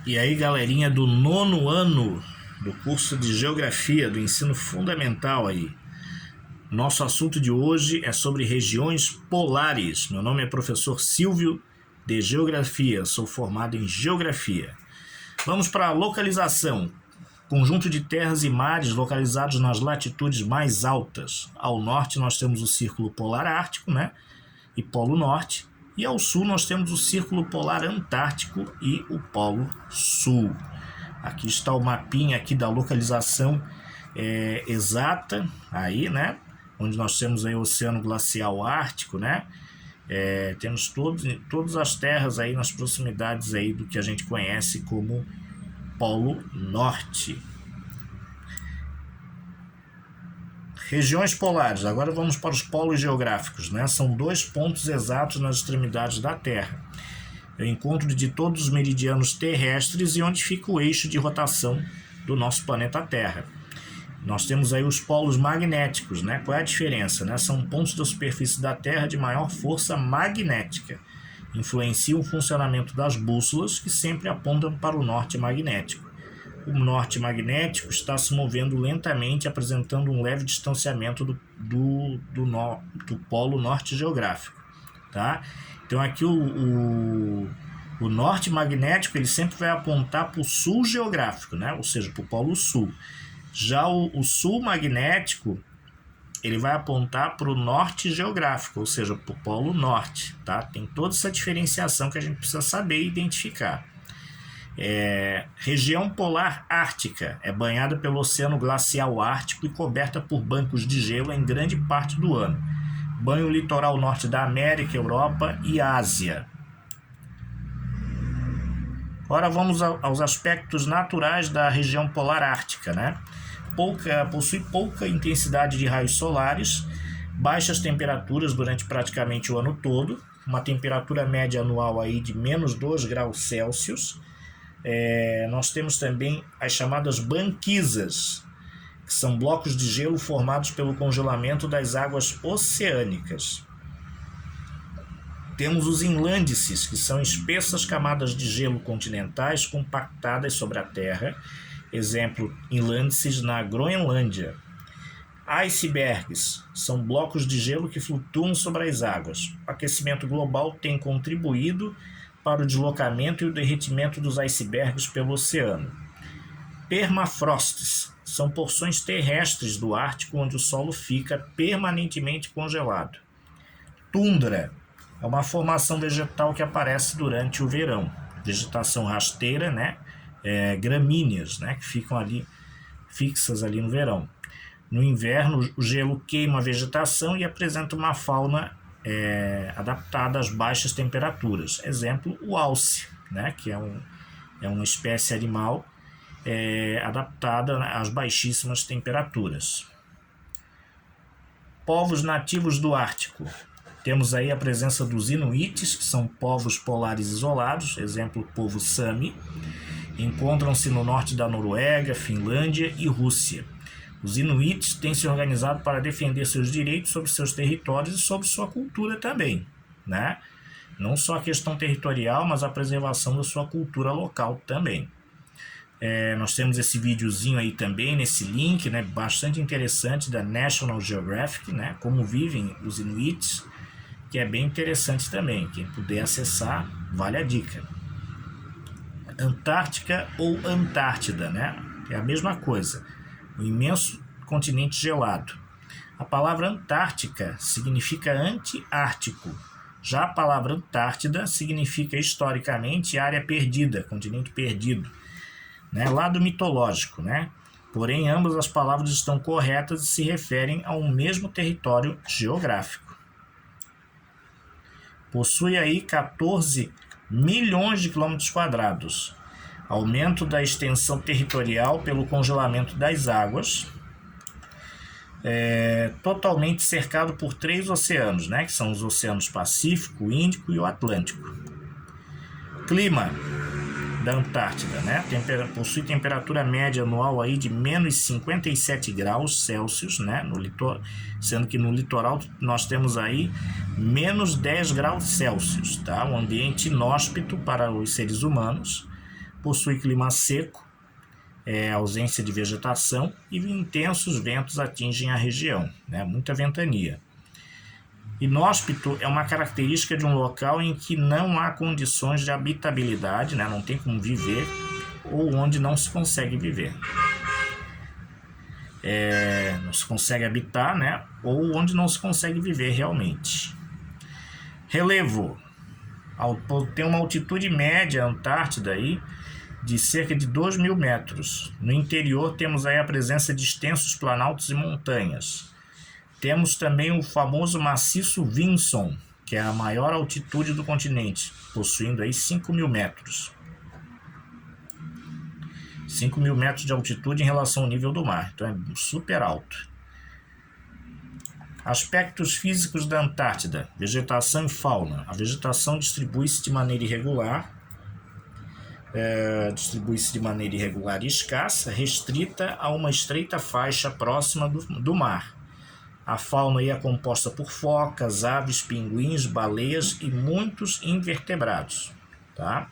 E aí, galerinha do nono ano do curso de Geografia do ensino fundamental aí. Nosso assunto de hoje é sobre regiões polares. Meu nome é professor Silvio de Geografia, sou formado em Geografia. Vamos para a localização. Conjunto de terras e mares localizados nas latitudes mais altas. Ao norte nós temos o Círculo Polar Ártico, né? E Polo Norte. E ao sul nós temos o Círculo Polar Antártico e o Polo Sul. Aqui está o mapinha aqui da localização exata, aí, né? Onde nós temos aí o Oceano Glacial Ártico, né? Temos todas as terras aí nas proximidades aí do que a gente conhece como Polo Norte. Regiões polares, agora vamos para os polos geográficos, né? São dois pontos exatos nas extremidades da Terra. É o encontro de todos os meridianos terrestres e onde fica o eixo de rotação do nosso planeta Terra. Nós temos aí os polos magnéticos, né? Qual é a diferença, né? São pontos da superfície da Terra de maior força magnética. Influenciam o funcionamento das bússolas que sempre apontam para o norte magnético. O norte magnético está se movendo lentamente, apresentando um leve distanciamento do polo norte geográfico, tá? Então aqui o norte magnético ele sempre vai apontar para o sul geográfico, né? Ou seja, para o polo sul. Já o sul magnético ele vai apontar para o norte geográfico, ou seja, para o polo norte, tá? Tem toda essa diferenciação que a gente precisa saber e identificar. Região polar ártica é banhada pelo Oceano Glacial Ártico e coberta por bancos de gelo em grande parte do ano. Banha o litoral norte da América, Europa e Ásia. Agora vamos aos aspectos naturais da região polar ártica, né? Possui pouca intensidade de raios solares, baixas temperaturas durante praticamente o ano todo, uma temperatura média anual aí de menos 2 graus Celsius. Nós temos também as chamadas banquisas, que são blocos de gelo formados pelo congelamento das águas oceânicas. Temos os inlândices, que são espessas camadas de gelo continentais compactadas sobre a Terra. Exemplo, inlândices na Groenlândia. Icebergs são blocos de gelo que flutuam sobre as águas. O aquecimento global tem contribuído para o deslocamento e o derretimento dos icebergs pelo oceano. Permafrosts são porções terrestres do Ártico onde o solo fica permanentemente congelado. Tundra é uma formação vegetal que aparece durante o verão. Vegetação rasteira, né? Gramíneas, né? Que ficam ali fixas ali no verão. No inverno, o gelo queima a vegetação e apresenta uma fauna adaptada às baixas temperaturas. Exemplo, o alce, né? Que é uma espécie animal adaptada às baixíssimas temperaturas. Povos nativos do Ártico. Temos aí a presença dos Inuites, que são povos polares isolados, exemplo, o povo Sami. Encontram-se no norte da Noruega, Finlândia e Rússia. Os Inuites têm se organizado para defender seus direitos sobre seus territórios e sobre sua cultura também, né? Não só a questão territorial, mas a preservação da sua cultura local também. Nós temos esse videozinho aí também, nesse link, né, bastante interessante da National Geographic, né, como vivem os Inuites, que é bem interessante também. Quem puder acessar, vale a dica. Antártica ou Antártida, né? É a mesma coisa. Um imenso continente gelado. A palavra Antártica significa anti-ártico. Já a palavra Antártida significa historicamente área perdida, continente perdido, né? Lado mitológico, né? Porém, ambas as palavras estão corretas e se referem a um mesmo território geográfico. Possui aí 14 milhões de quilômetros quadrados. Aumento da extensão territorial pelo congelamento das águas. Totalmente cercado por 3 oceanos, né? Que são os oceanos Pacífico, Índico e o Atlântico. Clima da Antártida, né? Possui temperatura média anual aí de menos 57 graus Celsius, né? Sendo que no litoral nós temos aí menos 10 graus Celsius, tá? Um ambiente inóspito para os seres humanos. possui clima seco, ausência de vegetação e intensos ventos atingem a região, né? Muita ventania. Inóspito é uma característica de um local em que não há condições de habitabilidade, né? Não tem como viver, ou onde não se consegue viver. Não se consegue habitar, né? Ou onde não se consegue viver realmente. Relevo. Tem uma altitude média Antártida aí de cerca de 2.000 metros. No interior temos aí a presença de extensos planaltos e montanhas. Temos também o famoso maciço Vinson, que é a maior altitude do continente, possuindo aí 5.000 metros. 5.000 metros de altitude em relação ao nível do mar, então é super alto. Aspectos físicos da Antártida: vegetação e fauna. A vegetação distribui-se de maneira irregular, e escassa, restrita a uma estreita faixa próxima do mar. A fauna aí é composta por focas, aves, pinguins, baleias e muitos invertebrados, tá?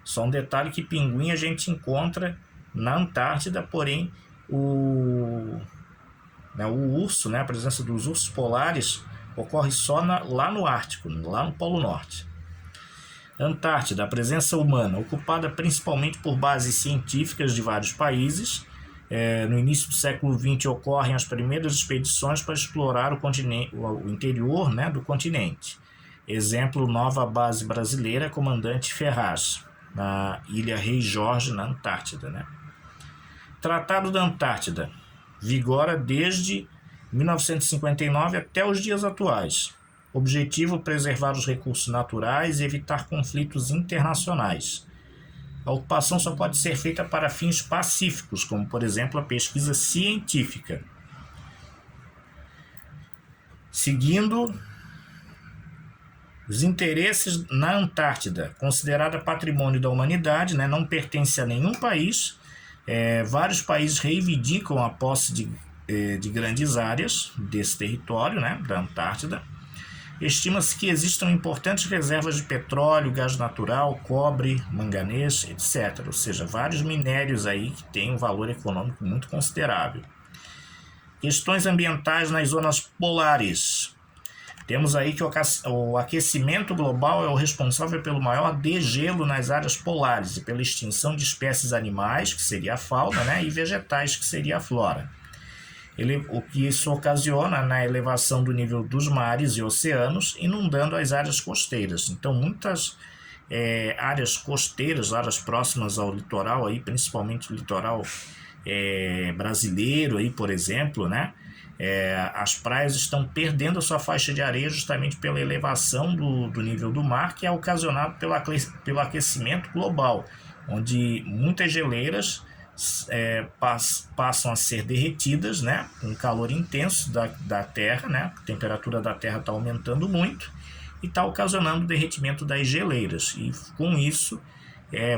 Só um detalhe que pinguim a gente encontra na Antártida, porém o urso, né, a presença dos ursos polares ocorre só lá no Ártico, lá no Polo Norte. Antártida, a presença humana, ocupada principalmente por bases científicas de vários países. No início do século XX ocorrem as primeiras expedições para explorar o interior, né, do continente. Exemplo, nova base brasileira, Comandante Ferraz, na ilha Rei Jorge, na Antártida, né? Tratado da Antártida vigora desde 1959 até os dias atuais. Objetivo: preservar os recursos naturais e evitar conflitos internacionais. A ocupação só pode ser feita para fins pacíficos, como, por exemplo, a pesquisa científica. Seguindo os interesses na Antártida, considerada patrimônio da humanidade, né, não pertence a nenhum país. Vários países reivindicam a posse de grandes áreas desse território, né, da Antártida. Estima-se que existam importantes reservas de petróleo, gás natural, cobre, manganês, etc. Ou seja, vários minérios aí que têm um valor econômico muito considerável. Questões ambientais nas zonas polares. Temos aí que o aquecimento global é o responsável pelo maior degelo nas áreas polares e pela extinção de espécies animais, que seria a fauna, né, e vegetais, que seria a flora. O que isso ocasiona na elevação do nível dos mares e oceanos, inundando as áreas costeiras. Então, muitas áreas costeiras, áreas próximas ao litoral, aí, principalmente o litoral brasileiro, aí, por exemplo, né? As praias estão perdendo a sua faixa de areia justamente pela elevação do nível do mar, que é ocasionado pelo aquecimento global, onde muitas geleiras passam a ser derretidas, né, com calor intenso da Terra, né, a temperatura da Terra está aumentando muito e está ocasionando o derretimento das geleiras. E com isso,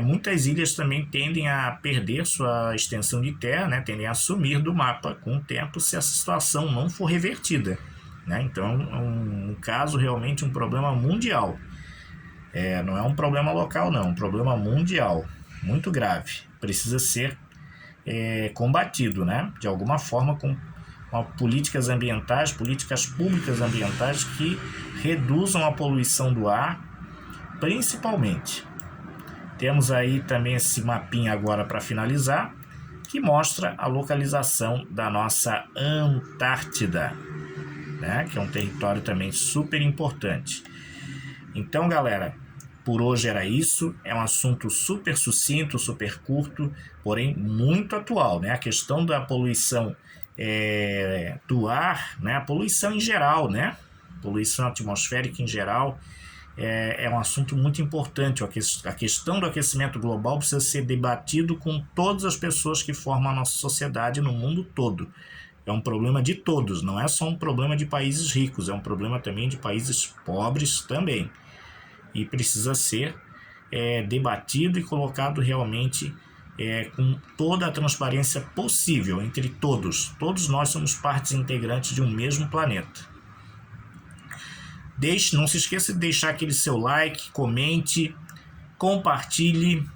muitas ilhas também tendem a perder sua extensão de terra, né, tendem a sumir do mapa com o tempo se essa situação não for revertida, né? Então, é um caso realmente um problema mundial. Não é um problema local, não, é um problema mundial, muito grave. Precisa ser combatido, né, de alguma forma com políticas ambientais, políticas públicas ambientais que reduzam a poluição do ar, principalmente. Temos aí também esse mapinha agora para finalizar, que mostra a localização da nossa Antártida, né, que é um território também super importante. Então, galera, por hoje era isso. É um assunto super sucinto, super curto, porém muito atual, né? A questão da poluição do ar, né? A poluição em geral, né? Poluição atmosférica em geral é um assunto muito importante. A questão do aquecimento global precisa ser debatido com todas as pessoas que formam a nossa sociedade no mundo todo. É um problema de todos, não é só um problema de países ricos, é um problema também de países pobres também. E precisa ser debatido e colocado realmente com toda a transparência possível entre todos. Todos nós somos partes integrantes de um mesmo planeta. Não se esqueça de deixar aquele seu like, comente, compartilhe,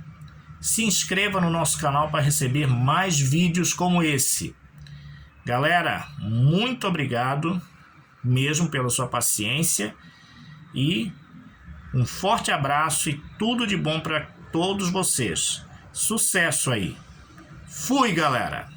se inscreva no nosso canal para receber mais vídeos como esse. Galera, muito obrigado mesmo pela sua paciência e um forte abraço e tudo de bom para todos vocês. Sucesso aí. Fui, galera!